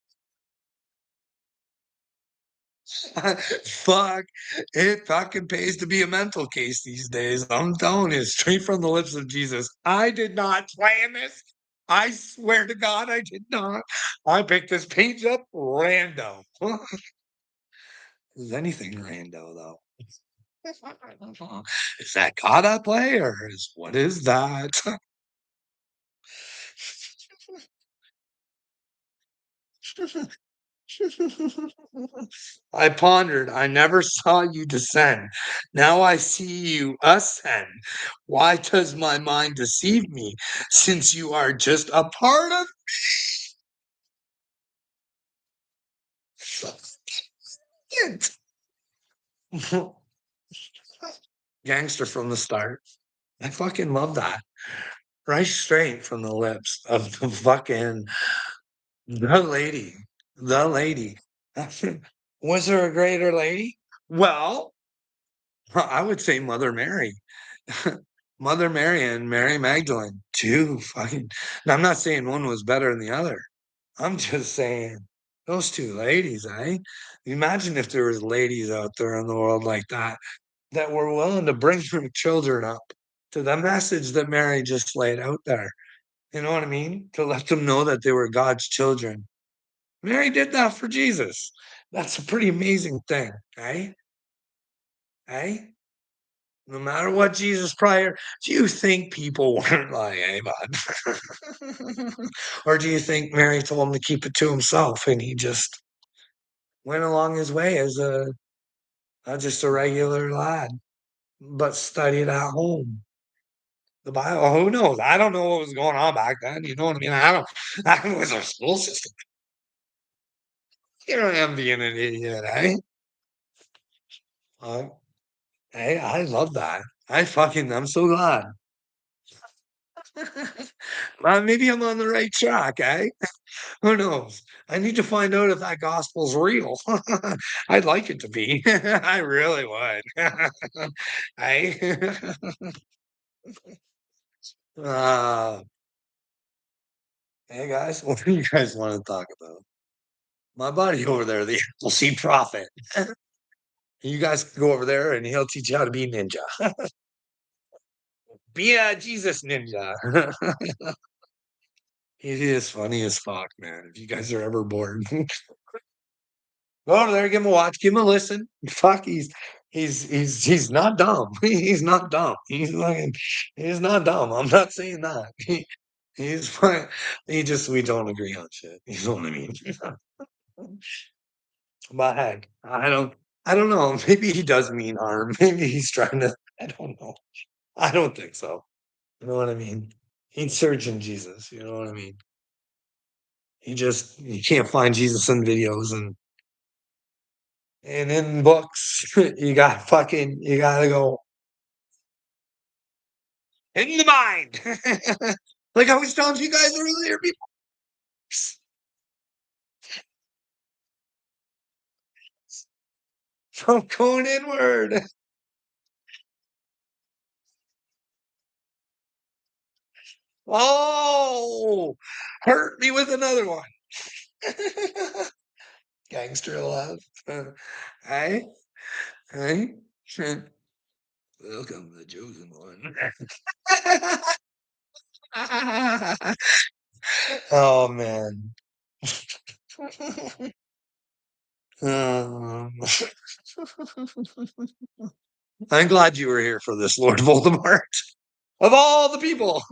Fuck, it fucking pays to be a mental case these days. I'm telling you, straight from the lips of Jesus. I did not plan this. I swear to God, I did not. I picked this page up random. Is anything rando though? Is that God at play or is what is that? I pondered, I never saw you descend. Now I see you ascend. Why does my mind deceive me since you are just a part of it? Gangster from the start. I fucking love that. Right straight from the lips of the fucking the lady. The lady. Was there a greater lady? Well, I would say Mother Mary. Mother Mary and Mary Magdalene. Two fucking. Now, I'm not saying one was better than the other. I'm just saying those two ladies, eh? Imagine if there was ladies out there in the world like that that were willing to bring their children up to the message that Mary just laid out there. You know what I mean? To let them know that they were God's children. Mary did that for Jesus. That's a pretty amazing thing, eh? Eh? No matter what Jesus prior, do you think people weren't like, hey, bud? Or do you think Mary told him to keep it to himself and he just went along his way as just a regular lad, but studied at home? The Bible, who knows? I don't know what was going on back then. You know what I mean? I don't, that was our school system. You know, I'm being an idiot, eh? Uh, hey, I love that. I'm so glad. Well, maybe I'm on the right track, eh? Who knows? I need to find out if that gospel's real. I'd like it to be. I really would. I uh, hey guys, what do you guys want to talk about? My buddy over there, the Appleseed Prophet. You guys can go over there and he'll teach you how to be ninja. Be a Jesus ninja. It is funny as fuck, man. If you guys are ever bored. Go over there, give him a watch, give him a listen. Fuck, he's not dumb. He's not dumb. He's not dumb. I'm not saying that. He's fine. We don't agree on shit. You know what I mean? But heck, I don't know. Maybe he does mean harm. Maybe he's trying to. I don't know. I don't think so. You know what I mean? He's searching Jesus. You know what I mean? You can't find Jesus in videos and in books. You gotta go in the mind. Like I was telling you guys earlier, people. I'm going inward. Oh, hurt me with another one. Gangster love. Hey, hey. Welcome, the chosen one. Oh man. Um, I'm glad you were here for this, Lord Voldemort. Of all the people,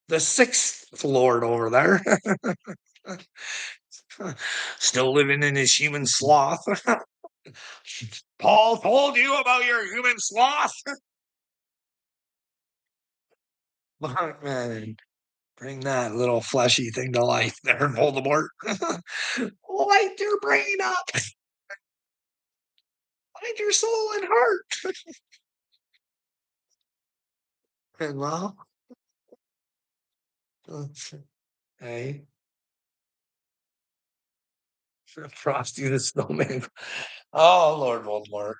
the sixth Lord over there, still living in his human sloth. Paul told you about your human sloth. Man, bring that little fleshy thing to life there, Voldemort. Light your brain up. Light your soul and heart. And well, hey, Frosty the Snowman. Oh, Lord Voldemort.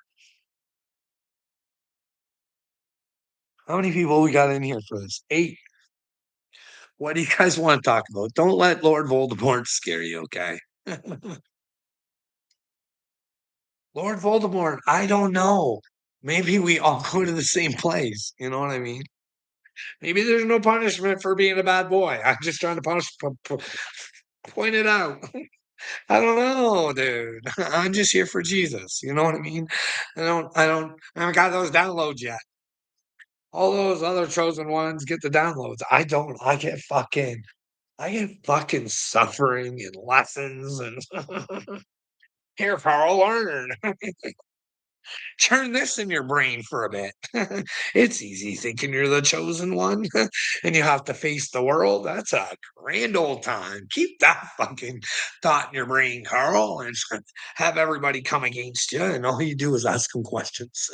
How many people we got in here for this? 8. What do you guys want to talk about? Don't let Lord Voldemort scare you, okay? Lord Voldemort, I don't know. Maybe we all go to the same place. You know what I mean? Maybe there's no punishment for being a bad boy. I'm just trying to point it out. I don't know, dude. I'm just here for Jesus. You know what I mean? I haven't got those downloads yet. All those other chosen ones get the downloads. I get fucking suffering and lessons and here, Carl, learn. Turn this in your brain for a bit. It's easy thinking you're the chosen one and you have to face the world. That's a grand old time. Keep that fucking thought in your brain, Carl, and have everybody come against you. And all you do is ask them questions.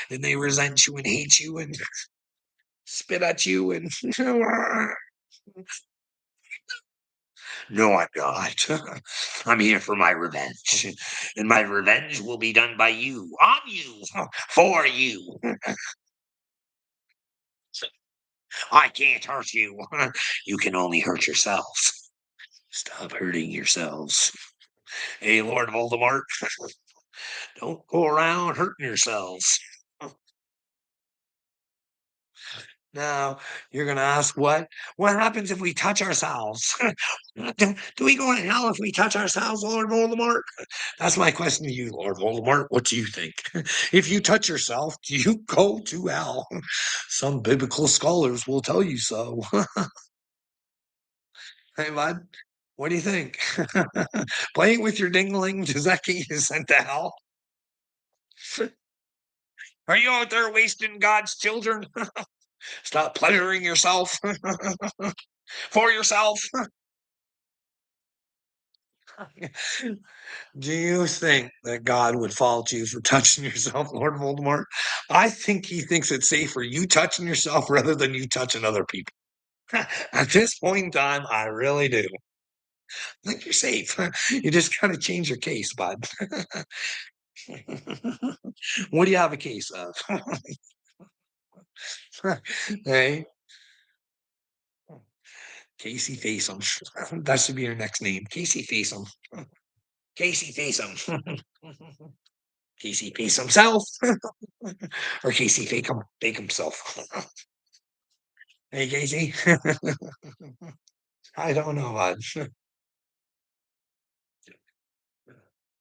And they resent you and hate you and spit at you and no, I'm not. I'm here for my revenge. And my revenge will be done by you, on you, for you. I can't hurt you. You can only hurt yourselves. Stop hurting yourselves. Hey, Lord Voldemort, don't go around hurting yourselves. Now, you're going to ask what? What happens if we touch ourselves? Do we go to hell if we touch ourselves, Lord Voldemort? That's my question to you, Lord Voldemort. What do you think? If you touch yourself, do you go to hell? Some biblical scholars will tell you so. Hey, bud, what do you think? Playing with your dingling, does that get you sent to hell? Are you out there wasting God's children? Stop pleasuring yourself for yourself. Do you think that God would fault you for touching yourself, Lord Voldemort? I think he thinks it's safer you touching yourself rather than you touching other people. At this point in time, I really do. I think you're safe. You just gotta change your case, bud. What do you have a case of? Hey, Casey Faceum. That should be your next name. Casey Faceum. Casey Faceum. Casey Face himself. Or Casey fake himself. Hey, Casey. I don't know.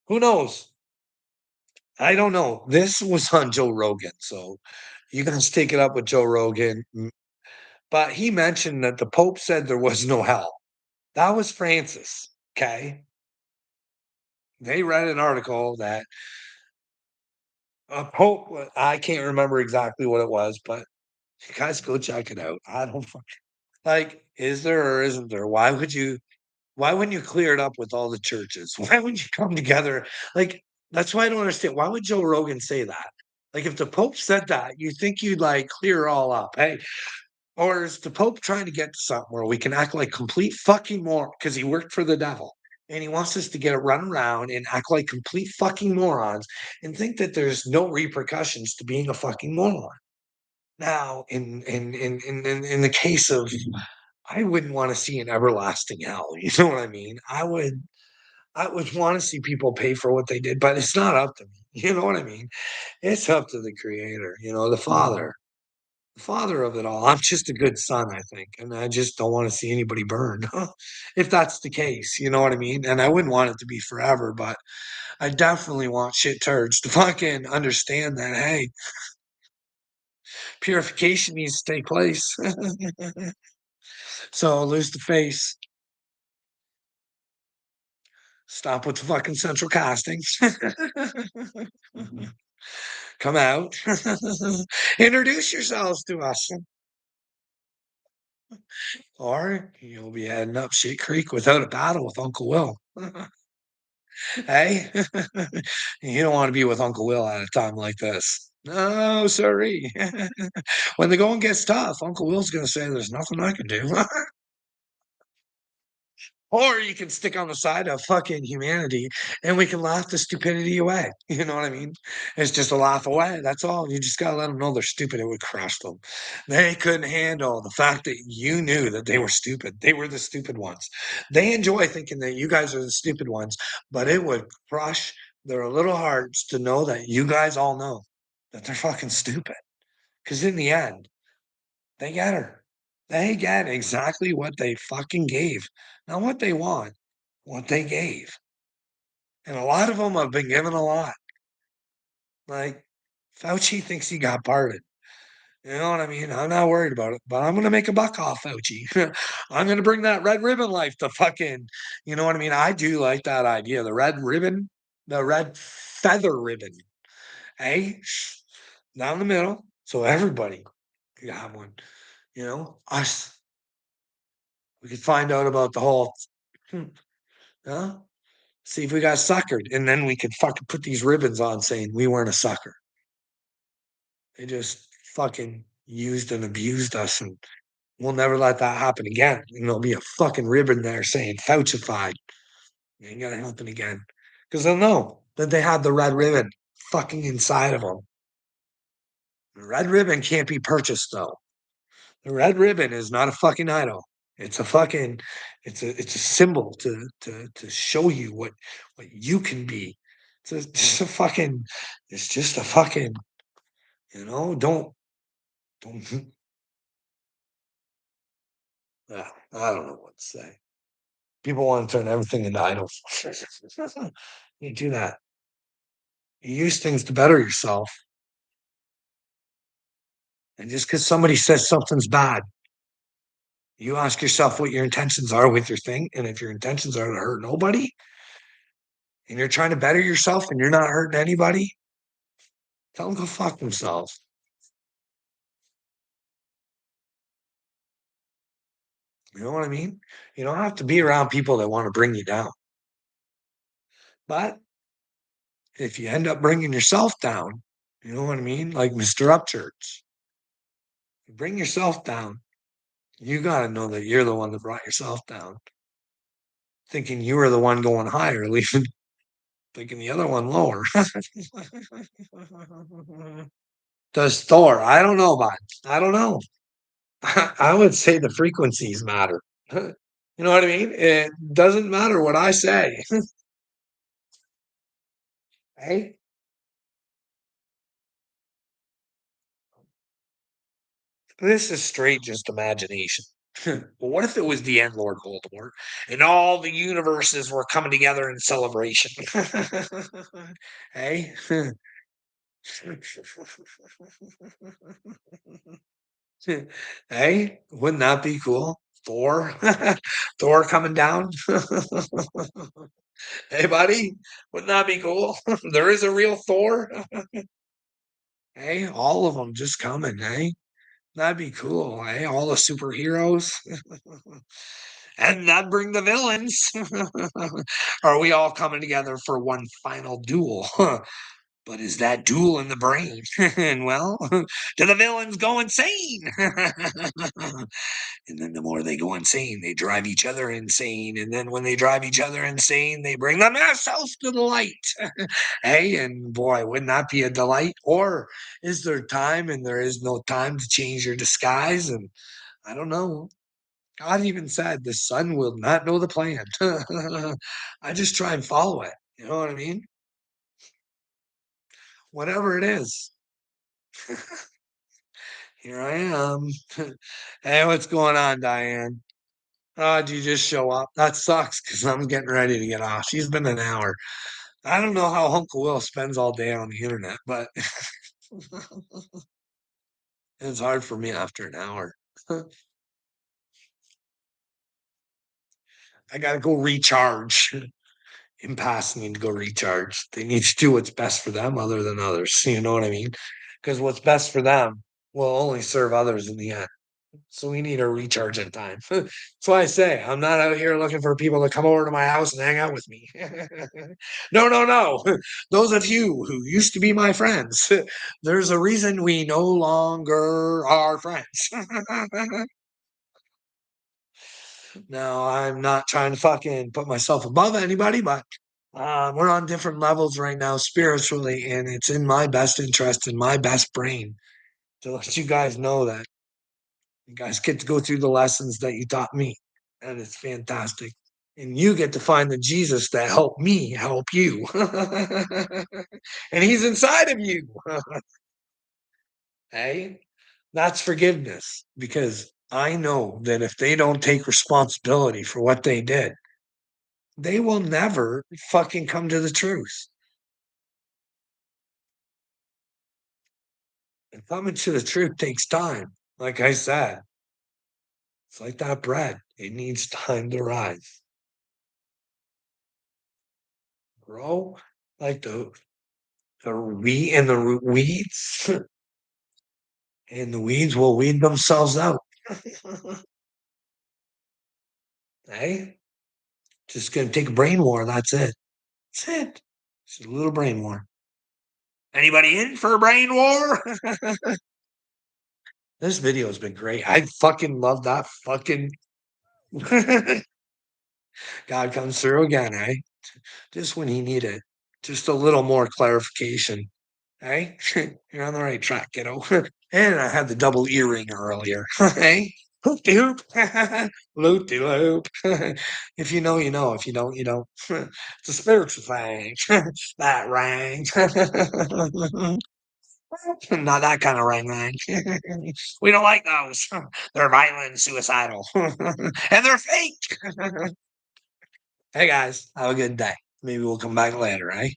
Who knows? I don't know. This was on Joe Rogan, so you guys take it up with Joe Rogan. But he mentioned that the Pope said there was no hell. That was Francis. Okay. They read an article that a Pope, I can't remember exactly what it was, but you guys go check it out. I don't like, is there or isn't there? Why wouldn't you clear it up with all the churches? Why wouldn't you come together? Like, that's why I don't understand. Why would Joe Rogan say that? Like, if the Pope said that, you think you'd like clear it all up. Hey, or is the Pope trying to get to something where we can act like complete fucking more because he worked for the devil and he wants us to get a run around and act like complete fucking morons and think that there's no repercussions to being a fucking moron. Now, in the case of I wouldn't want to see an everlasting hell. You know what I mean? I would want to see people pay for what they did, but it's not up to me. You know what I mean? It's up to the creator, the father of it all. I'm just a good son, I think, and I just don't want to see anybody burned. If that's the case, you know what I mean? And I wouldn't want it to be forever, but I definitely want shit turds to fucking understand that, hey, purification needs to take place. So lose the face. Stop with the fucking central castings. Come out. Introduce yourselves to us. Or you'll be heading up shit creek without a paddle with Uncle Will. Hey, you don't want to be with Uncle Will at a time like this. No, sorry. When the going gets tough, Uncle Will's going to say, "There's nothing I can do." Or you can stick on the side of fucking humanity and we can laugh the stupidity away. You know what I mean? It's just a laugh away. That's all. You just got to let them know they're stupid. It would crush them. They couldn't handle the fact that you knew that they were stupid. They were the stupid ones. They enjoy thinking that you guys are the stupid ones, but it would crush their little hearts to know that you guys all know that they're fucking stupid. Because in the end, they get her. They get exactly what they fucking gave. Not what they want, what they gave. And a lot of them have been given a lot. Like Fauci thinks he got pardoned. You know what I mean? I'm not worried about it, but I'm going to make a buck off Fauci. I'm going to bring that red ribbon life to fucking, you know what I mean? I do like that idea. The red ribbon, the red feather ribbon, eh? Down the middle. So everybody could have one. Us. We could find out about the whole, huh? See if we got suckered, and then we could fucking put these ribbons on saying we weren't a sucker. They just fucking used and abused us, and we'll never let that happen again. And there'll be a fucking ribbon there saying Faucified. It ain't gonna happen again. Because they'll know that they have the red ribbon fucking inside of them. The red ribbon can't be purchased though. The red ribbon is not a fucking idol. It's a fucking it's a symbol to show you what you can be. Just a fucking it's just a fucking, don't I don't know what to say. People want to turn everything into idols. You do that. You use things to better yourself. And just because somebody says something's bad, you ask yourself what your intentions are with your thing. And if your intentions are to hurt nobody, and you're trying to better yourself and you're not hurting anybody, tell them go fuck themselves. You know what I mean? You don't have to be around people that want to bring you down. But if you end up bringing yourself down, you know what I mean? Like Mr. Upchurch, you bring yourself down. You got to know that you're the one that brought yourself down, thinking you were the one going higher, leaving thinking the other one lower. Does Thor? I don't know, man. I don't know. I would say the frequencies matter. You know what I mean? It doesn't matter what I say. Hey, this is straight just imagination. Well, what if it was the end Lord Voldemort and all the universes were coming together in celebration? Hey? Hey, wouldn't that be cool? Thor? Thor coming down? Hey, buddy, wouldn't that be cool? There is a real Thor? Hey, all of them just coming, hey? That'd be cool, hey? All the superheroes. And that'd bring the villains. Are we all coming together for one final duel? But is that duel in the brain? And well, do the villains go insane? And then the more they go insane, they drive each other insane. And then when they drive each other insane, they bring themselves to the light. Hey, and boy, wouldn't that be a delight? Or is there time and there is no time to change your disguise? And I don't know. God even said the son will not know the plan. I just try and follow it. You know what I mean? Whatever it is. Here I am. Hey, what's going on, Diane? Oh, did you just show up? That sucks because I'm getting ready to get off. She's been an hour. I don't know how Uncle Will spends all day on the internet, but it's hard for me after an hour. I gotta go recharge. Impasse need to go recharge. They need to do what's best for them other than others. You know what I mean? Because what's best for them will only serve others in the end. So we need a recharging time. That's why I say I'm not out here looking for people to come over to my house and hang out with me. No, no, no. Those of you who used to be my friends, there's a reason we no longer are friends. Now, I'm not trying to fucking put myself above anybody, but we're on different levels right now spiritually, and it's in my best interest, in my best brain to let you guys know that you guys get to go through the lessons that you taught me, and it's fantastic. And you get to find the Jesus that helped me help you. And he's inside of you. Hey, that's forgiveness because I know that if they don't take responsibility for what they did, they will never fucking come to the truth. And coming to the truth takes time. Like I said, it's like that bread. It needs time to rise. Grow like the wheat and the weeds, and the weeds will weed themselves out. Hey, just gonna take a brain war. That's it. That's it. Just a little brain war. Anybody in for a brain war? This video has been great. I fucking love that fucking God comes through again, eh? Just when he needed just a little more clarification. Hey, you're on the right track, kiddo. And I had the double earring earlier. Hey, hoop de hoop, loop de loop. If you know, you know. If you don't, you don't. It's a spiritual thing. That rang. Not that kind of rang. We don't like those. They're violent and suicidal. And they're fake. Hey guys, have a good day. Maybe we'll come back later, right?